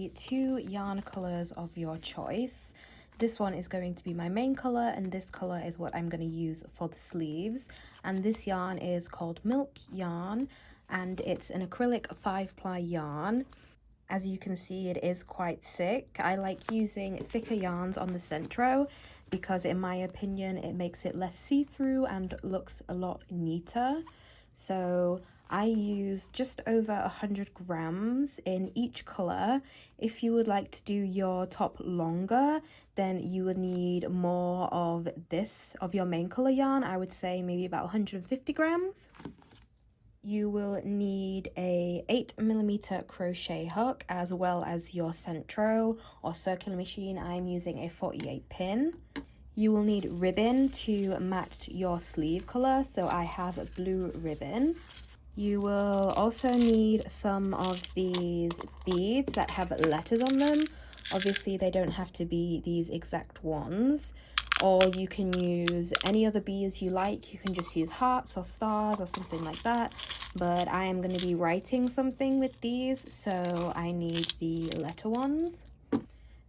the two yarn colors of your choice. This one is going to be my main color, and this color is what I'm going to use for the sleeves. And this yarn is called Milk Yarn, and it's an acrylic 5-ply yarn. As you can see, it is quite thick. I like using thicker yarns on the Sentro because in my opinion it makes it less see-through and looks a lot neater. So I use just over 100 grams in each color. If you would like to do your top longer, then you would need more of your main color yarn. I would say maybe about 150 grams. You will need a 8mm crochet hook as well as your Sentro or circular machine. I'm using a 48 pin. You will need ribbon to match your sleeve color, so I have blue ribbon. You will also need some of these beads that have letters on them. Obviously they don't have to be these exact ones, or you can use any other beads you like. You can just use hearts or stars or something like that, but I am going to be writing something with these, so I need the letter ones.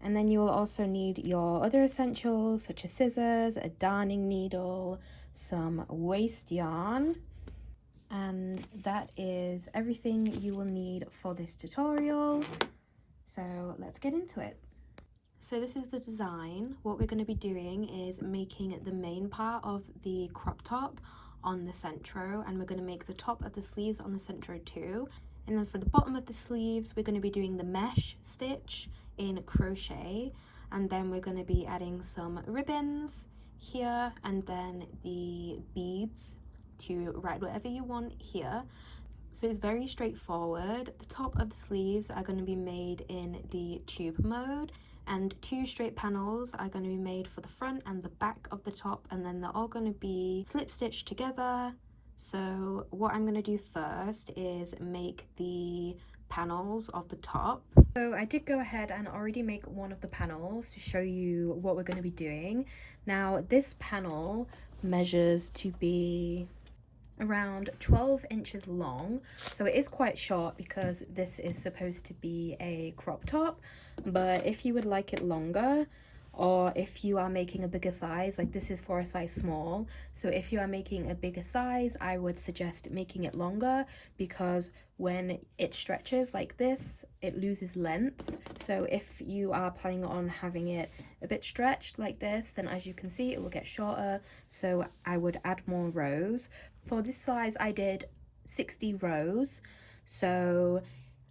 And then you will also need your other essentials such as scissors, a darning needle, some waste yarn, and that is everything you will need for this tutorial. So let's get into it. So this is the design. What we're going to be doing is making the main part of the crop top on the Sentro, and we're going to make the top of the sleeves on the Sentro too. And then for the bottom of the sleeves, we're going to be doing the mesh stitch in crochet, and then we're going to be adding some ribbons here and then the beads to write whatever you want here. So it's very straightforward. The top of the sleeves are going to be made in the tube mode, and 2 straight panels are going to be made for the front and the back of the top, and then they're all going to be slip stitched together. So what I'm going to do first is make the panels of the top. So I did go ahead and already make one of the panels to show you what we're going to be doing. Now this panel measures to be around 12 inches long, so it is quite short because this is supposed to be a crop top. But if you would like it longer, or if you are making a bigger size, like this is for a size small, so if you are making a bigger size, I would suggest making it longer, because when it stretches like this, it loses length. So if you are planning on having it a bit stretched like this, then as you can see, it will get shorter, so I would add more rows. For this size, I did 60 rows, so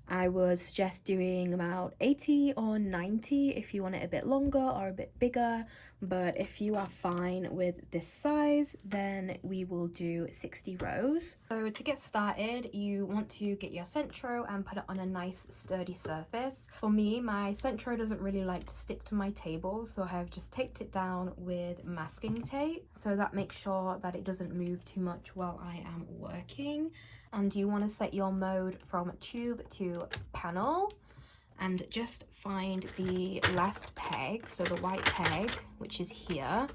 I would suggest doing about 80 or 90 if you want it a bit longer or a bit bigger. But if you are fine with this size, then we will do 60 rows. So to get started, you want to get your Sentro and put it on a nice sturdy surface. For me, my Sentro doesn't really like to stick to my table, so I have just taped it down with masking tape, so that makes sure that it doesn't move too much while I am working. And you want to set your mode from tube to panel, and just find the last peg, so the white peg, which is here.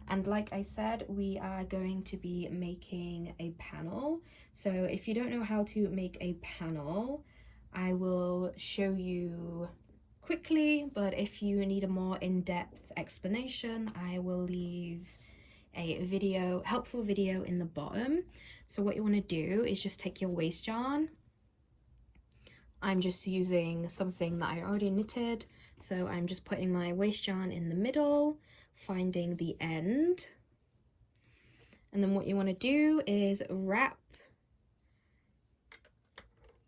And like I said, we are going to be making a panel. So if you don't know how to make a panel, I will show you quickly, but if you need a more in-depth explanation, I will leave a video, helpful video in the bottom. So what you want to do is just take your waste yarn. I'm just using something that I already knitted, so I'm just putting my waste yarn in the middle, finding the end, and then what you want to do is wrap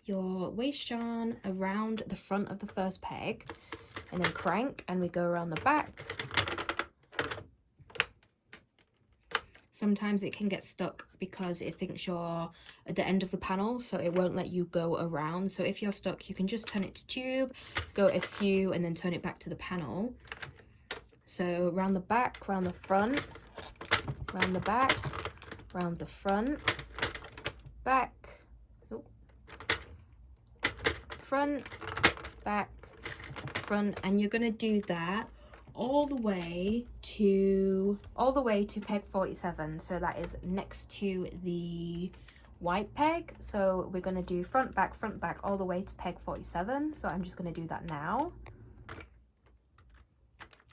your waste yarn around the front of the first peg, and then crank, and we go around the back. Sometimes it can get stuck because it thinks you're at the end of the panel, so it won't let you go around. So if you're stuck, you can just turn it to tube, go a few, and then turn it back to the panel. So round the back, round the front, round the back, round the front, back, front, back, front, and you're gonna do that all the way to peg 47, so that is next to the white peg. So we're going to do front back all the way to peg 47. So I'm just going to do that now.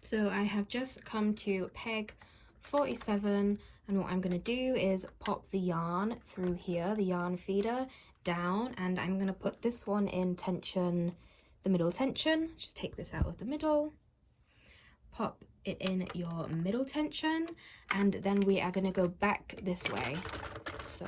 So I have just come to peg 47, and what I'm going to do is pop the yarn through here, the yarn feeder down, and I'm going to put this one in tension, the middle tension. Just take this out of the middle, pop it in your middle tension, and then we are going to go back this way. So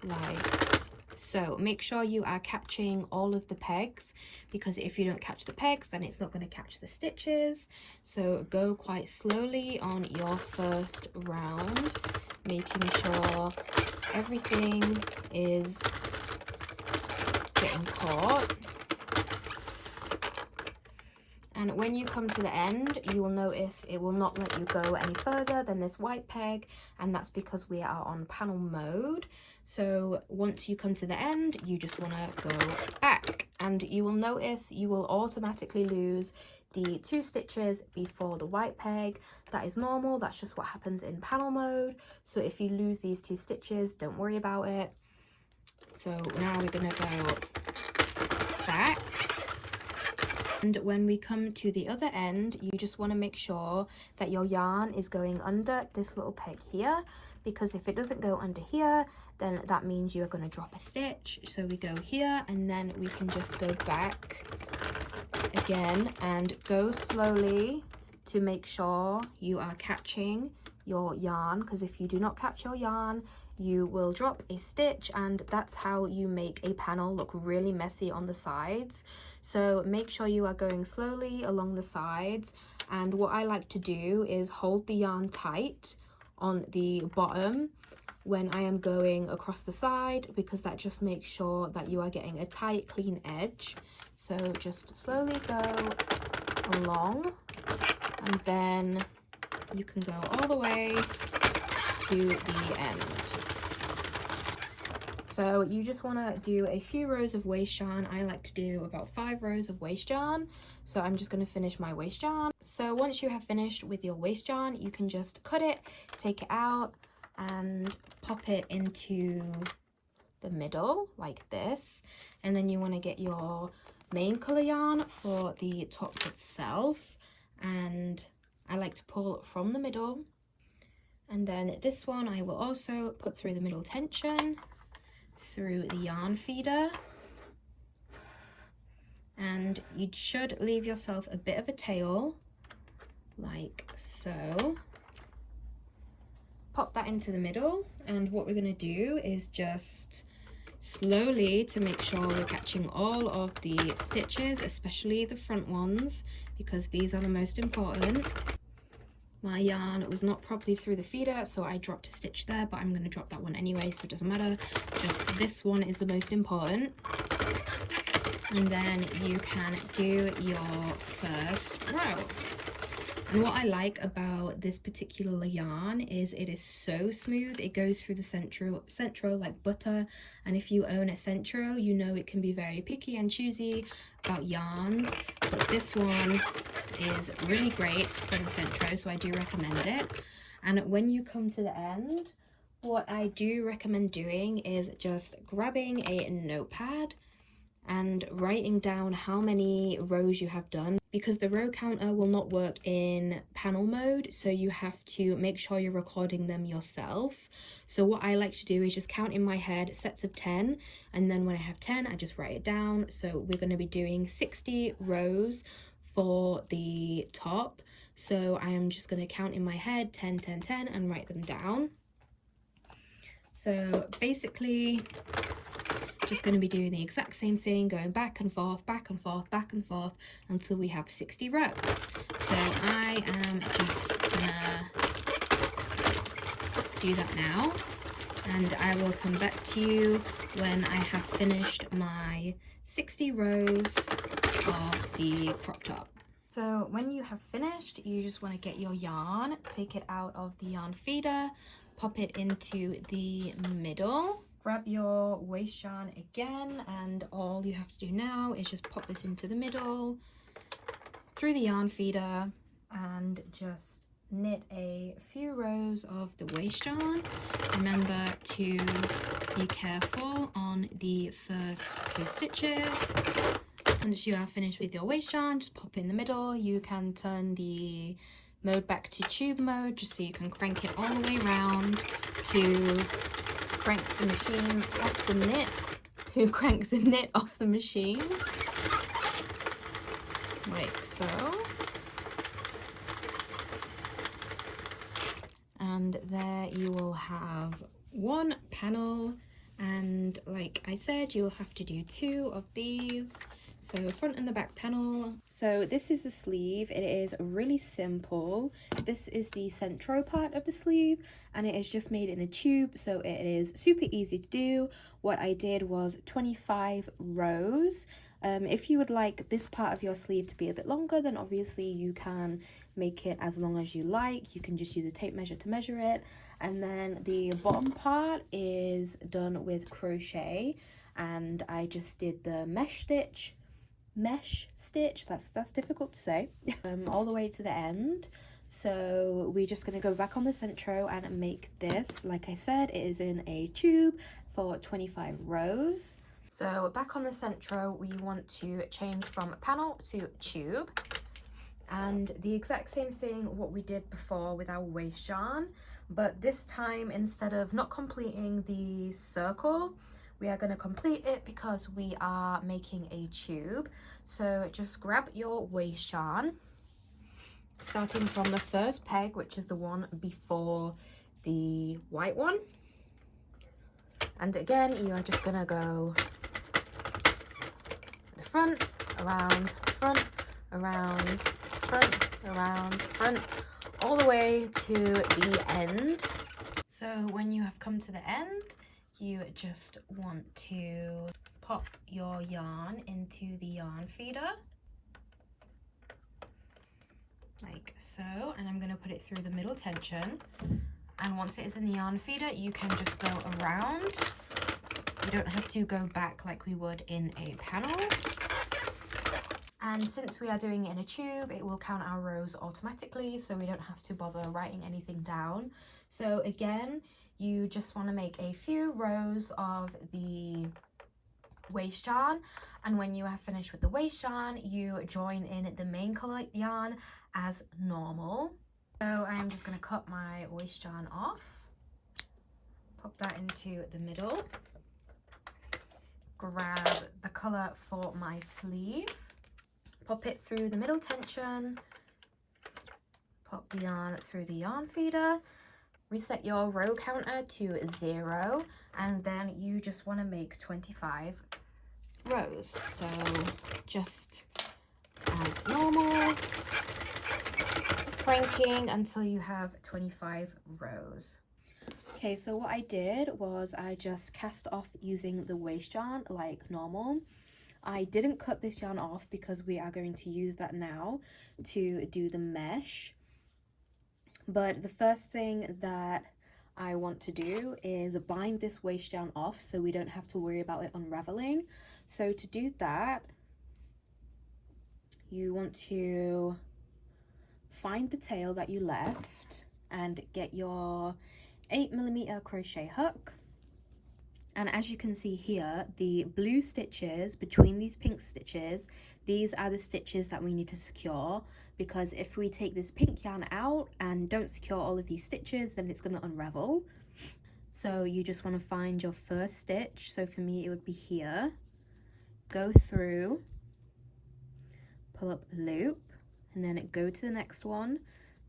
like so. Make sure you are catching all of the pegs, because if you don't catch the pegs, then it's not going to catch the stitches. So go quite slowly on your first round, making sure everything is getting caught. And when you come to the end, you will notice it will not let you go any further than this white peg, and that's because we are on panel mode. So once you come to the end, you just want to go back, and you will notice you will automatically lose the 2 stitches before the white peg. That is normal, that's just what happens in panel mode. So if you lose these 2 stitches, don't worry about it. So now we're going to go back. And when we come to the other end, you just want to make sure that your yarn is going under this little peg here, because if it doesn't go under here, then that means you are going to drop a stitch. So we go here, and then we can just go back again and go slowly to make sure you are catching your yarn, because if you do not catch your yarn, you will drop a stitch, and that's how you make a panel look really messy on the sides. So make sure you are going slowly along the sides, and what I like to do is hold the yarn tight on the bottom when I am going across the side, because that just makes sure that you are getting a tight, clean edge. So just slowly go along, and then you can go all the way to the end. So you just want to do a few rows of waste yarn. I like to do about 5 rows of waste yarn. So I'm just going to finish my waste yarn. So once you have finished with your waste yarn, you can just cut it, take it out, and pop it into the middle like this. And then you want to get your main color yarn for the top itself, and I like to pull from the middle. And then this one I will also put through the middle tension, through the yarn feeder, and you should leave yourself a bit of a tail like so. Pop that into the middle, and what we're going to do is just slowly, to make sure we're catching all of the stitches, especially the front ones, because these are the most important. My yarn was not properly through the feeder, so I dropped a stitch there, but I'm going to drop that one anyway, so it doesn't matter. Just this one is the most important. And then you can do your first row. And what I like about this particular yarn is it is so smooth. It goes through the Sentro like butter. And if you own a Sentro, you know it can be very picky and choosy about yarns. But this one is really great for the Sentro, so I do recommend it. And when you come to the end, what I do recommend doing is just grabbing a notepad and writing down how many rows you have done, because the row counter will not work in panel mode, so you have to make sure you're recording them yourself. So what I like to do is just count in my head sets of 10, and then when I have 10 I just write it down. So we're going to be doing 60 rows for the top, so I am just going to count in my head 10 10 10 and write them down. So basically just going to be doing the exact same thing, going back and forth, back and forth, back and forth until we have 60 rows. So I am just gonna do that now, and I will come back to you when I have finished my 60 rows of the crop top. So when you have finished, you just want to get your yarn, take it out of the yarn feeder, pop it into the middle. Grab your waste yarn again, and all you have to do now is just pop this into the middle through the yarn feeder and just knit a few rows of the waste yarn. Remember to Be careful on the first few stitches. Once you are finished with your waist yarn, just pop it in the middle. You can turn the mode back to tube mode just so you can crank it all the way around to crank the machine off the knit, off the machine, like so. And there you will have one panel, and like I said, you will have to do 2 of these. So front and the back panel. So this is the sleeve. It is really simple. This is the Sentro part of the sleeve, and it is just made in a tube, so it is super easy to do. What I did was 25 rows. If you would like this part of your sleeve to be a bit longer, then obviously you can make it as long as you like. You can just use a tape measure to measure it. And then the bottom part is done with crochet, and I just did the mesh stitch, that's difficult to say, all the way to the end. So we're just going to go back on the Sentro and make this. Like I said, it is in a tube for 25 rows. So back on the Sentro, we want to change from panel to tube, and the exact same thing what we did before with our waist yarn, but this time instead of not completing the circle, we are going to complete it because we are making a tube. So just grab your waist yarn, starting from the first peg, which is the one before the white one, and again you are just going to go the front, around, front, around, front, around, front, all the way to the end. So when you have come to the end, you just want to pop your yarn into the yarn feeder, like so, and I'm going to put it through the middle tension, and once it is in the yarn feeder, you can just go around. You don't have to go back like we would in a panel. And since we are doing it in a tube, it will count our rows automatically, so we don't have to bother writing anything down. So again, you just want to make a few rows of the waist yarn, and when you have finished with the waist yarn, you join in the main color yarn as normal. So I'm just going to cut my waist yarn off, pop that into the middle, grab the color for my sleeve, pop it through the middle tension, pop the yarn through the yarn feeder, reset your row counter to 0, and then you just want to make 25 rows. So just as normal, cranking until you have 25 rows. Okay, so what I did was I just cast off using the waist yarn like normal. I didn't cut this yarn off because we are going to use that now to do the mesh. But the first thing that I want to do is bind this waist yarn off so we don't have to worry about it unraveling. So to do that, you want to find the tail that you left and get your 8mm crochet hook. And as you can see here, the blue stitches between these pink stitches, these are the stitches that we need to secure, because if we take this pink yarn out and don't secure all of these stitches, then it's going to unravel. So you just want to find your first stitch. So for me, it would be here. Go through, pull up loop, and then go to the next one.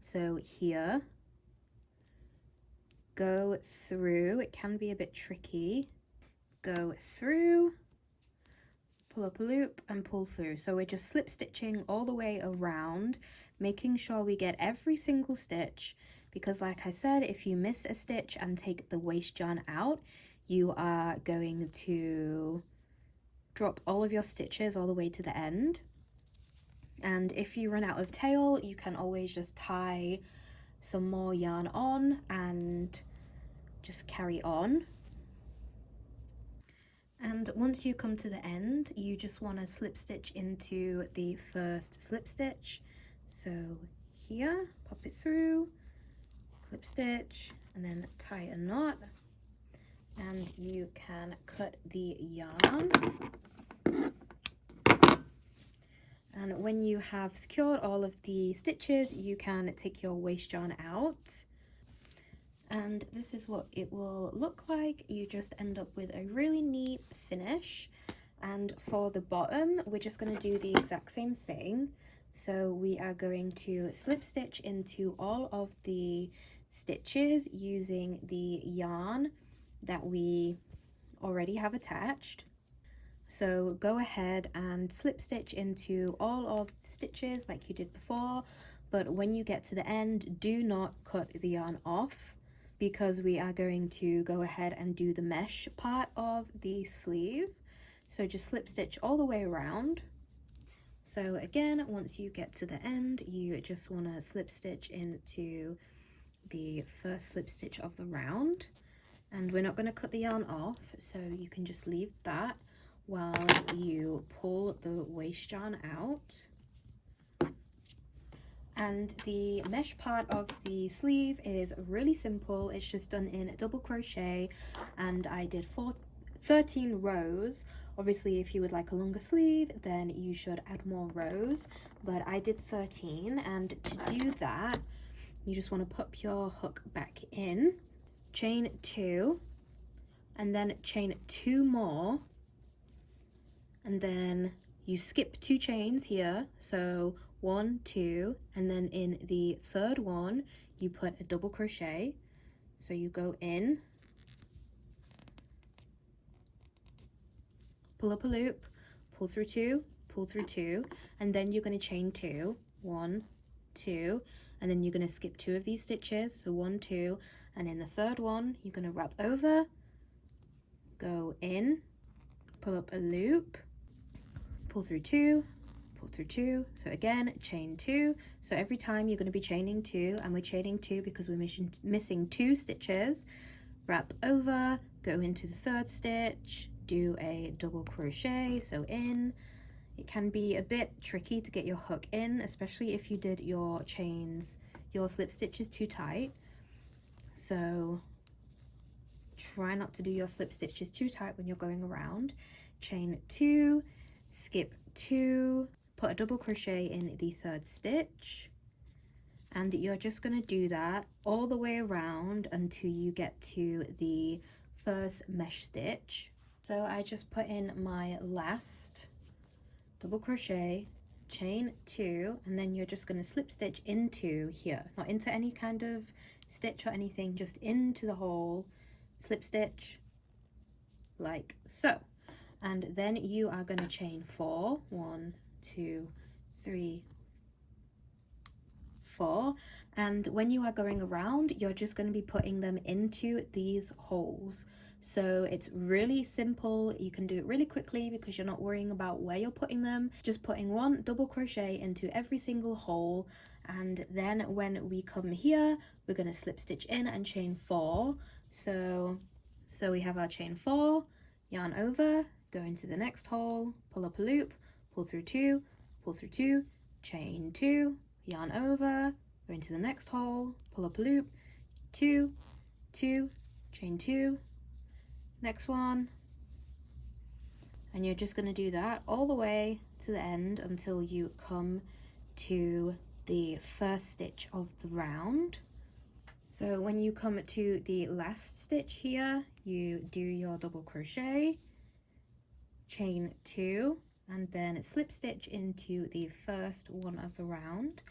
So here, go through, it can be a bit tricky, go through, pull up a loop and pull through. So we're just slip stitching all the way around, making sure we get every single stitch, because like I said, if you miss a stitch and take the waist yarn out, you are going to drop all of your stitches all the way to the end. And if you run out of tail, you can always just tie some more yarn on and just carry on. And once you come to the end, you just want to slip stitch into the first slip stitch. So here, pop it through, slip stitch, and then tie a knot, and you can cut the yarn. And when you have secured all of the stitches, you can take your waste yarn out. And this is what it will look like. You just end up with a really neat finish. And for the bottom, we're just going to do the exact same thing. So we are going to slip stitch into all of the stitches using the yarn that we already have attached. So go ahead and slip stitch into all of the stitches like you did before, but when you get to the end, do not cut the yarn off, because we are going to go ahead and do the mesh part of the sleeve. So just slip stitch all the way around. So again, once you get to the end, you just want to slip stitch into the first slip stitch of the round. And we're not going to cut the yarn off, so you can just leave that while you pull the waste yarn out. And the mesh part of the sleeve is really simple. It's just done in double crochet, and I did 13 rows. Obviously, if you would like a longer sleeve, then you should add more rows, but I did 13. And to do that, you just want to pop your hook back in, chain 2, and then chain 2 more, and then you skip 2 chains here, so 1, 2, and then in the third one you put a double crochet. So you go in, pull up a loop, pull through 2, pull through 2, and then you're going to chain 2, 1, 2, and then you're going to skip 2 of these stitches, so 1, 2, and in the third one you're going to wrap over, go in, pull up a loop, pull through 2, pull through 2, so again chain 2. So every time you're going to be chaining 2, and we're chaining 2 because we're missing 2 stitches. Wrap over, go into the third stitch, do a double crochet, so in. It can be a bit tricky to get your hook in, especially if you did your chains, your slip stitches too tight, so try not to do your slip stitches too tight when you're going around. Chain 2, skip 2, put a double crochet in the third stitch, and you're just going to do that all the way around until you get to the first mesh stitch. So I just put in my last double crochet, chain 2, and then you're just going to slip stitch into here, not into any kind of stitch or anything, just into the hole, slip stitch like so. And then you are going to chain 4, 1, 2, 3, 4, and when you are going around, you're just going to be putting them into these holes. So it's really simple. You can do it really quickly because you're not worrying about where you're putting them, just putting 1 double crochet into every single hole, and then when we come here, we're going to slip stitch in and chain 4. So we have our chain 4, yarn over, go into the next hole, pull up a loop, pull through 2, pull through 2, chain 2, yarn over, go into the next hole, pull up a loop, 2, 2, chain 2, next one, and you're just going to do that all the way to the end until you come to the first stitch of the round. So when you come to the last stitch here, you do your double crochet, chain 2, and then slip stitch into the first one of the round,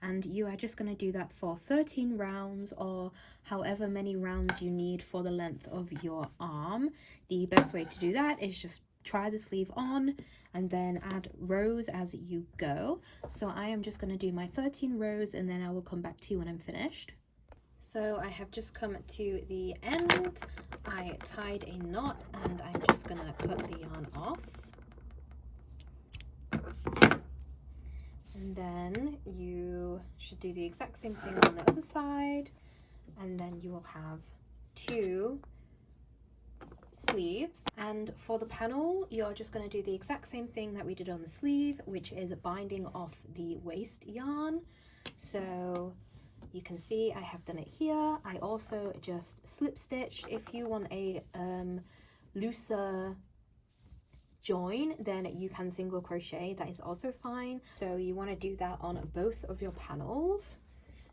and you are just going to do that for 13 rounds, or however many rounds you need for the length of your arm. The best way to do that is just try the sleeve on and then add rows as you go. So I am just going to do my 13 rows, and then I will come back to you when I'm finished. So I have just come to the end. I tied a knot, and I'm just going to cut the yarn off. And then you should do the exact same thing on the other side, and then you will have 2 sleeves. And for the panel, you're just going to do the exact same thing that we did on the sleeve, which is binding off the waste yarn. So You can see I have done it here. I also just slip stitch. If you want a looser join, then you can single crochet, that is also fine. So you want to do that on both of your panels,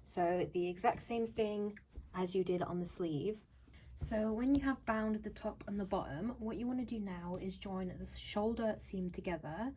so the exact same thing as you did on the sleeve. So when you have bound the top and the bottom, what you want to do now is join the shoulder seam together.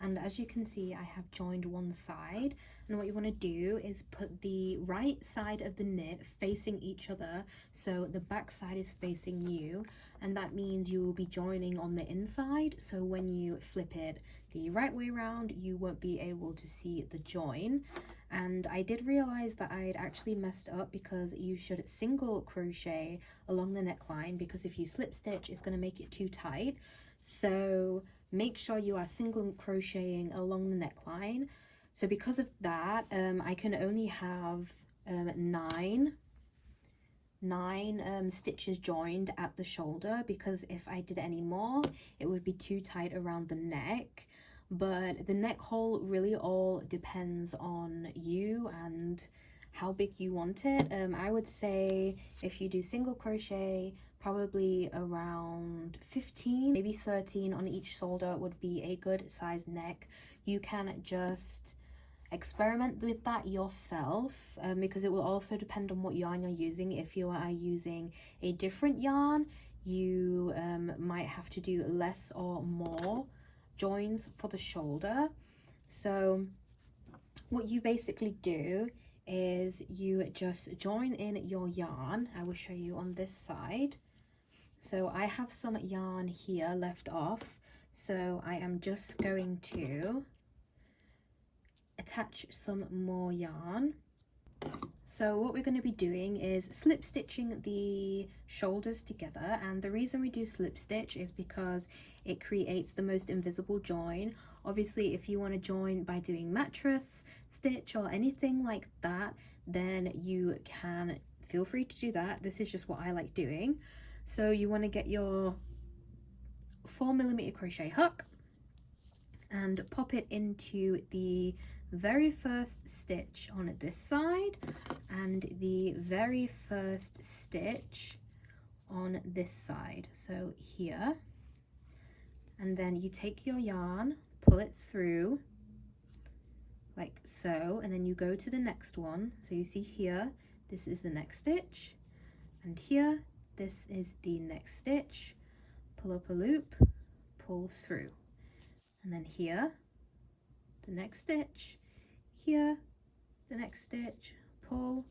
And as you can see, I have joined one side, and what you want to do is put the right side of the knit facing each other, so the back side is facing you, and that means you will be joining on the inside, so when you flip it the right way around, you won't be able to see the join. And I did realize that I had actually messed up, because you should single crochet along the neckline, because if you slip stitch, it's going to make it too tight. So make sure you are single crocheting along the neckline. So because of that, I can only have nine stitches joined at the shoulder, because if I did any more, it would be too tight around the neck. But the neck hole really all depends on you and how big you want it. I would say if you do single crochet, probably around 15, maybe 13 on each shoulder would be a good size neck. You can just experiment with that yourself, because it will also depend on what yarn you're using. If you are using a different yarn, you might have to do less or more joins for the shoulder. So what you basically do is you just join in your yarn. I will show you on this side. So I have some yarn here left off, so I am just going to attach some more yarn. So what we're going to be doing is slip stitching the shoulders together, and the reason we do slip stitch is because it creates the most invisible join. Obviously, if you want to join by doing mattress stitch or anything like that, then you can feel free to do that. This is just what I like doing. So you want to get your 4mm crochet hook and pop it into the very first stitch on this side and the very first stitch on this side, so here. And then you take your yarn, pull it through like so, and then you go to the next one. So you see here, this is the next stitch, and here, this is the next stitch. Pull up a loop, pull through, and then here, the next stitch, here, the next stitch, pull,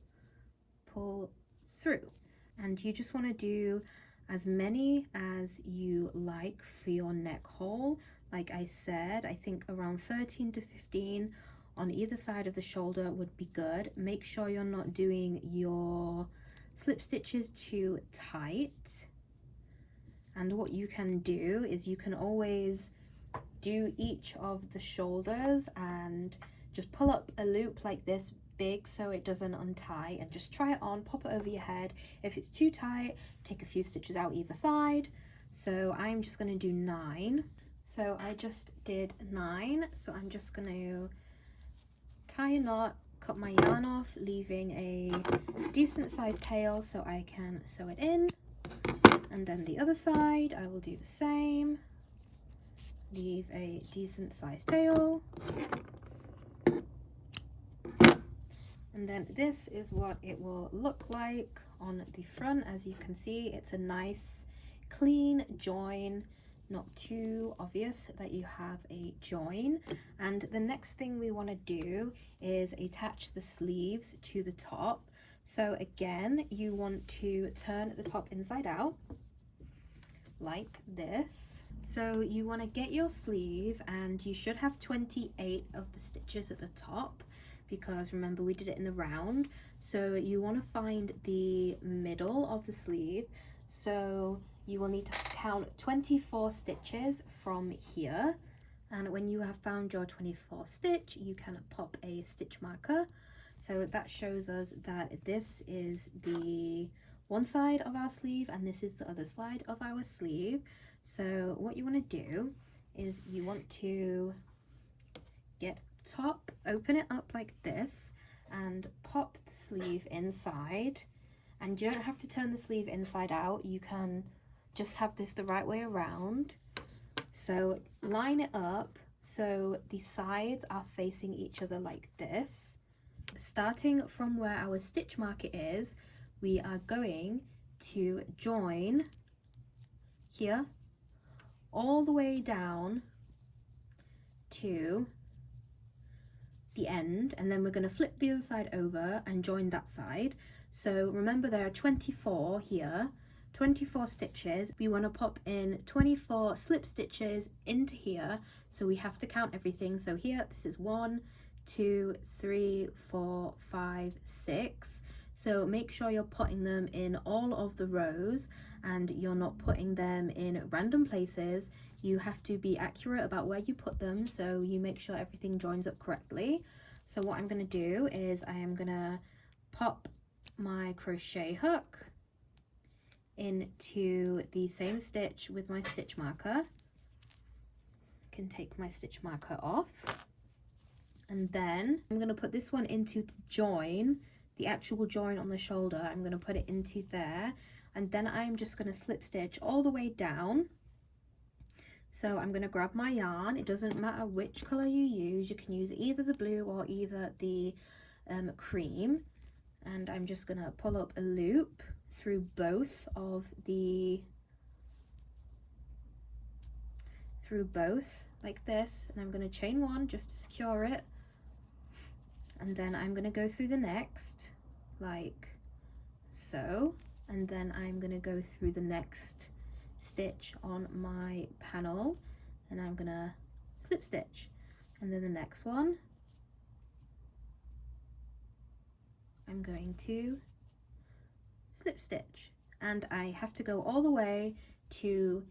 pull through. And you just want to do as many as you like for your neck hole. Like I said, I think around 13 to 15 on either side of the shoulder would be good. Make sure you're not doing your slip stitches too tight. And what you can do is you can always do each of the shoulders and just pull up a loop like this big so it doesn't untie, and just try it on, pop it over your head. If it's too tight, take a few stitches out either side. So I'm just going to do 9. So I just did 9, so I'm just going to tie a knot, cut my yarn off, leaving a decent sized tail so I can sew it in. And then the other side I will do the same, leave a decent sized tail. And then this is what it will look like on the front. As you can see, it's a nice clean join, not too obvious that you have a join. And the next thing we want to do is attach the sleeves to the top. So again, you want to turn the top inside out like this. So you want to get your sleeve, and you should have 28 of the stitches at the top, because remember we did it in the round. So you want to find the middle of the sleeve. So you will need to count 24 stitches from here, and when you have found your 24th stitch, you can pop a stitch marker. So that shows us that this is the one side of our sleeve and this is the other side of our sleeve. So what you want to do is you want to get top, open it up like this, and pop the sleeve inside. And you don't have to turn the sleeve inside out, you can just have this the right way around. So line it up so the sides are facing each other like this. Starting from where our stitch marker is, we are going to join here all the way down to the end, and then we're going to flip the other side over and join that side. So remember, there are 24 here, 24 stitches. We want to pop in 24 slip stitches into here, so we have to count everything. So here, this is 1, 2, 3, 4, 5, 6. So make sure you're putting them in all of the rows and you're not putting them in random places. You have to be accurate about where you put them so you make sure everything joins up correctly. So what I'm going to do is I am going to pop my crochet hook into the same stitch with my stitch marker. I can take my stitch marker off, and then I'm going to put this one into the join, the actual join on the shoulder. I'm going to put it into there, and then I'm just going to slip stitch all the way down. So I'm going to grab my yarn. It doesn't matter which color you use, you can use either the blue or either the cream, and I'm just going to pull up a loop through both like this, and I'm going to chain one just to secure it, and then I'm going to go through the next like so, and then I'm going to go through the next stitch on my panel, and I'm going to slip stitch, and then the next one I'm going to slip stitch, and I have to go all the way to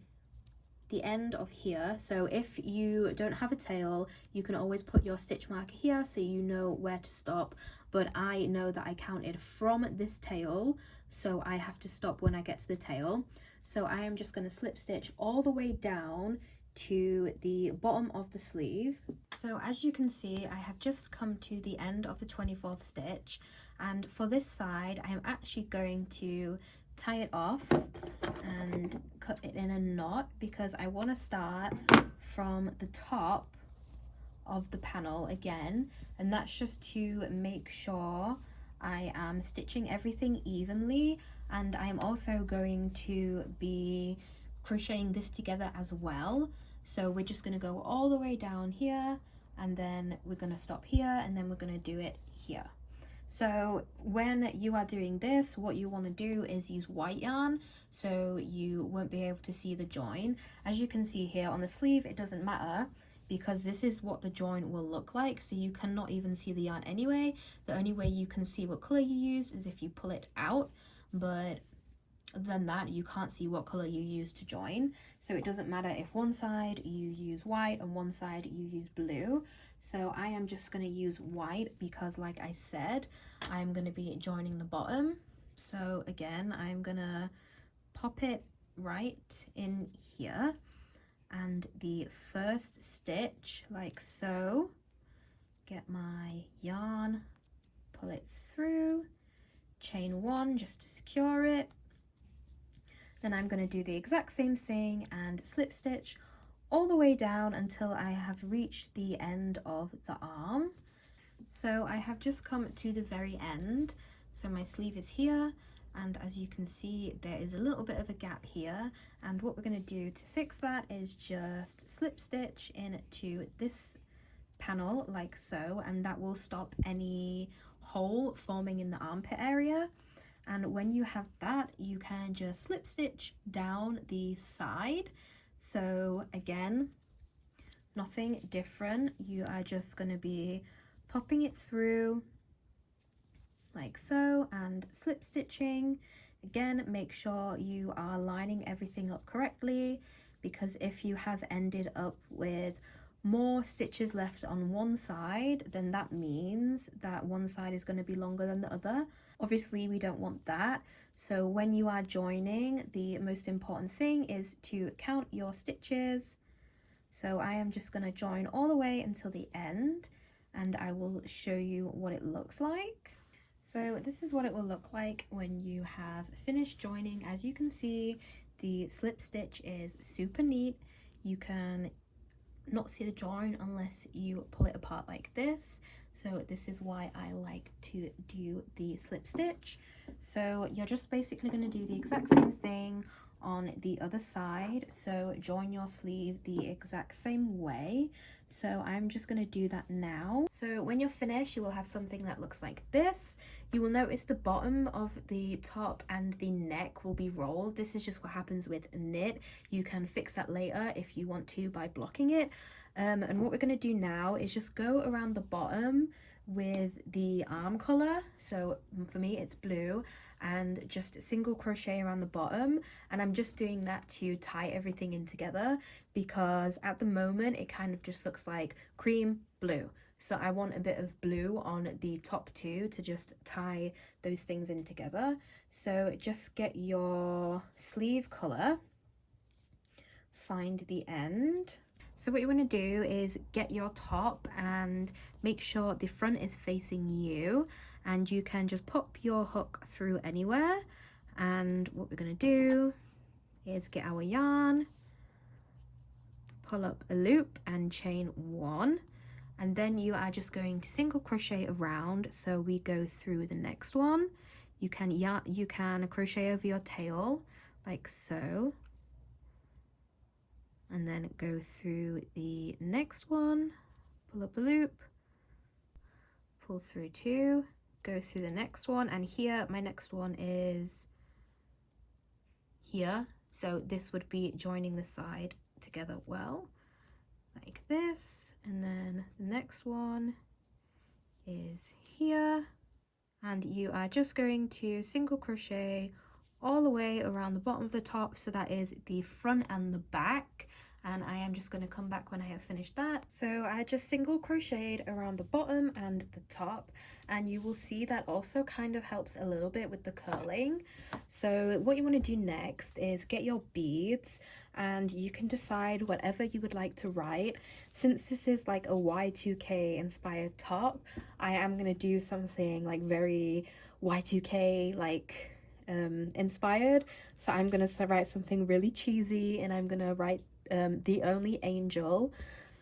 the end of here. So if you don't have a tail, you can always put your stitch marker here so you know where to stop, but I know that I counted from this tail, so I have to stop when I get to the tail. So I am just going to slip stitch all the way down to the bottom of the sleeve. So as you can see, I have just come to the end of the 24th stitch, and for this side I am actually going to tie it off and cut it in a knot, because I want to start from the top of the panel again, and that's just to make sure I am stitching everything evenly, and I am also going to be crocheting this together as well. So we're just going to go all the way down here, and then we're going to stop here, and then we're going to do it here. So when you are doing this, what you want to do is use white yarn so you won't be able to see the join. As you can see here on the sleeve, it doesn't matter because this is what the join will look like, so you cannot even see the yarn anyway. The only way you can see what color you use is if you pull it out, but other than that you can't see what color you use to join. So it doesn't matter if one side you use white and one side you use blue. So I am just going to use white because, like I said, I'm going to be joining the bottom. So again, I'm going to pop it right in here, and the first stitch like so, get my yarn, pull it through, chain one just to secure it. Then I'm going to do the exact same thing and slip stitch all the way down until I have reached the end of the arm. So I have just come to the very end. So my sleeve is here, and as you can see there is a little bit of a gap here, and what we're going to do to fix that is just slip stitch into this panel like so, and that will stop any hole forming in the armpit area. And when you have that, you can just slip stitch down the side. So again, nothing different. You are just going to be popping it through like so and slip stitching. Again, make sure you are lining everything up correctly, because if you have ended up with more stitches left on one side, then that means that one side is going to be longer than the other. Obviously we don't want that. So when you are joining, the most important thing is to count your stitches. So I am just going to join all the way until the end, and I will show you what it looks like. So this is what it will look like when you have finished joining. As you can see, the slip stitch is super neat. You can not see the join unless you pull it apart like this. So this is why I like to do the slip stitch. So you're just basically going to do the exact same thing on the other side. So join your sleeve the exact same way. So I'm just going to do that now. So when you're finished, you will have something that looks like this. You will notice the bottom of the top and the neck will be rolled. This is just what happens with knit. You can fix that later if you want to by blocking it. And what we're going to do now is just go around the bottom with the arm color. So for me it's blue, and just single crochet around the bottom, and I'm just doing that to tie everything in together because at the moment it kind of just looks like cream blue. So I want a bit of blue on the top too to just tie those things in together. So just get your sleeve color, find the end. So what you want to do is get your top and make sure the front is facing you, and you can just pop your hook through anywhere. And what we're going to do is get our yarn, pull up a loop and chain 1, and then you are just going to single crochet around. So we go through the next one. You can crochet over your tail like so, and then go through the next one, pull up a loop, pull through 2, go through the next one, and here my next one is here, so this would be joining the side together well like this, and then the next one is here, and you are just going to single crochet all the way around the bottom of the top, so that is the front and the back. And I am just going to come back when I have finished that. So I just single crocheted around the bottom and the top, and you will see that also kind of helps a little bit with the curling. So what you want to do next is get your beads, and you can decide whatever you would like to write. Since this is like a Y2K inspired top, I am going to do something like very Y2K like inspired. So I'm going to write something really cheesy, and I'm going to write the only angel.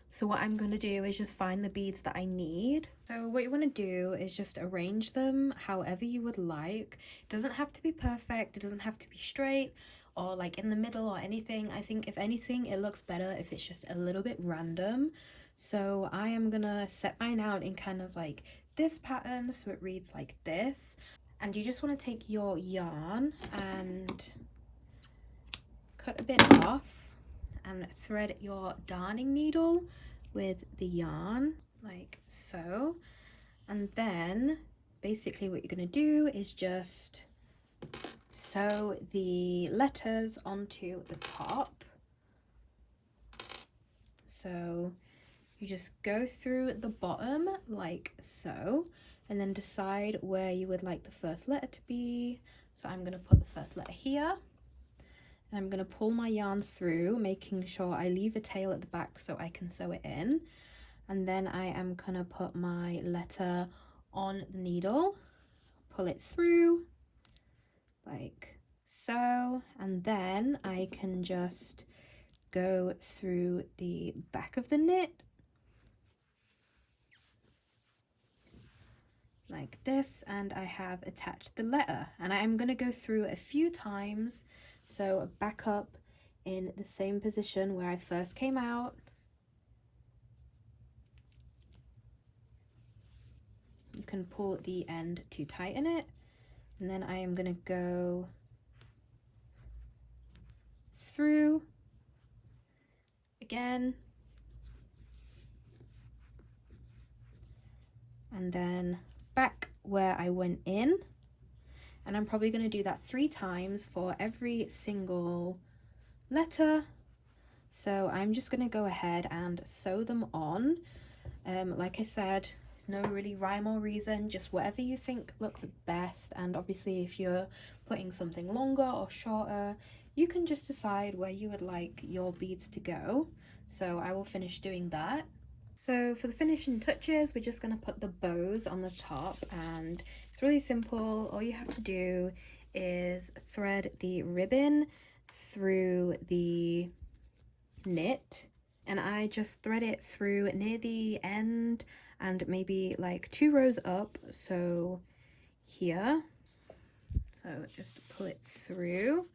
So what I'm going to do is just find the beads that I need. So what you want to do is just arrange them however you would like. It doesn't have to be perfect, it doesn't have to be straight or like in the middle or anything. I think if anything it looks better if it's just a little bit random. So I am gonna set mine out in kind of like this pattern, so it reads like this. And you just want to take your yarn and cut a bit off and thread your darning needle with the yarn like so, and then basically what you're going to do is just sew the letters onto the top. So you just go through the bottom like so, and then decide where you would like the first letter to be. So I'm going to put the first letter here. And I'm going to pull my yarn through, making sure I leave a tail at the back so I can sew it in. And then I am going to put my letter on the needle, pull it through like so, and then I can just go through the back of the knit like this, and I have attached the letter, and I am going to go through a few times. So back up in the same position where I first came out. You can pull the end to tighten it, and then I am going to go through again, and then back where I went in. And I'm probably going to do that 3 times for every single letter. So I'm just going to go ahead and sew them on. Like I said, there's no really rhyme or reason, just whatever you think looks best. And obviously if you're putting something longer or shorter, you can just decide where you would like your beads to go. So I will finish doing that. So for the finishing touches, we're just going to put the bows on the top, and it's really simple. All you have to do is thread the ribbon through the knit, and I just thread it through near the end and maybe like 2 rows up, so here. So just pull it through,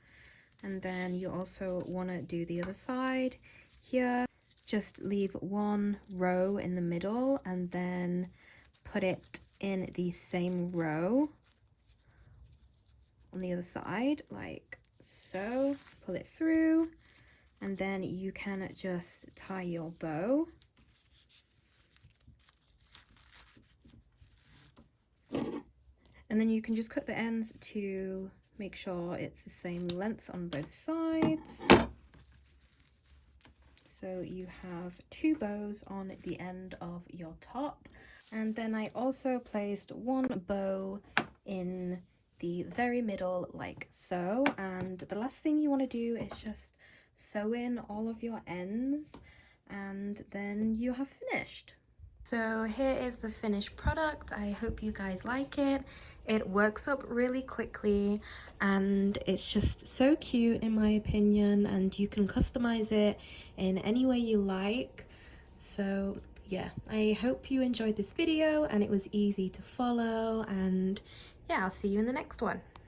and then you also want to do the other side here. Just leave 1 row in the middle and then put it in the same row on the other side, like so. Pull it through, and then you can just tie your bow. And then you can just cut the ends to make sure it's the same length on both sides. So you have 2 bows on the end of your top. And then I also placed 1 bow in the very middle, like so. And the last thing you want to do is just sew in all of your ends, and then you have finished. So here is the finished product. I hope you guys like it. It works up really quickly and it's just so cute in my opinion, and you can customize it in any way you like. So yeah, I hope you enjoyed this video and it was easy to follow, and yeah, I'll see you in the next one.